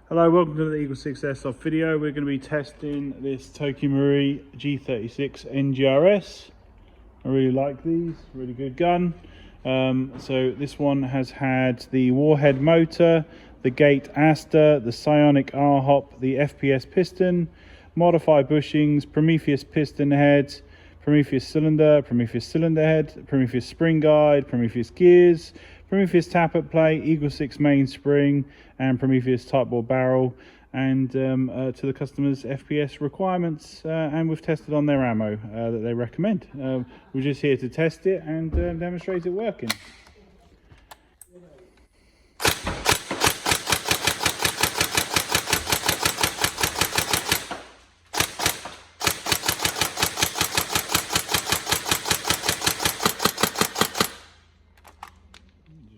Hello, welcome to the EagleSix Airsoft video. We're going to be testing this Tokyo G36 Ngrs. I really like these, really good gun. So this one has had the Warhead motor, the gate Aster, the Psionic Rhop, the FPS Piston, modified bushings, Prometheus piston head, Prometheus Cylinder, Prometheus cylinder head, Prometheus spring guide, Prometheus Gears, Prometheus Tappet plate, EagleSix mainspring, and Prometheus Tightbore barrel, and to the customer's FPS requirements, and we've tested on their ammo that they recommend. We're just here to test it and demonstrate it working.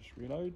Just reload.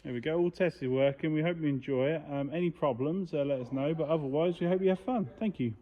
There we go, all tested working. We hope you enjoy it. Any problems, let us know, but otherwise we hope you have fun. Thank you.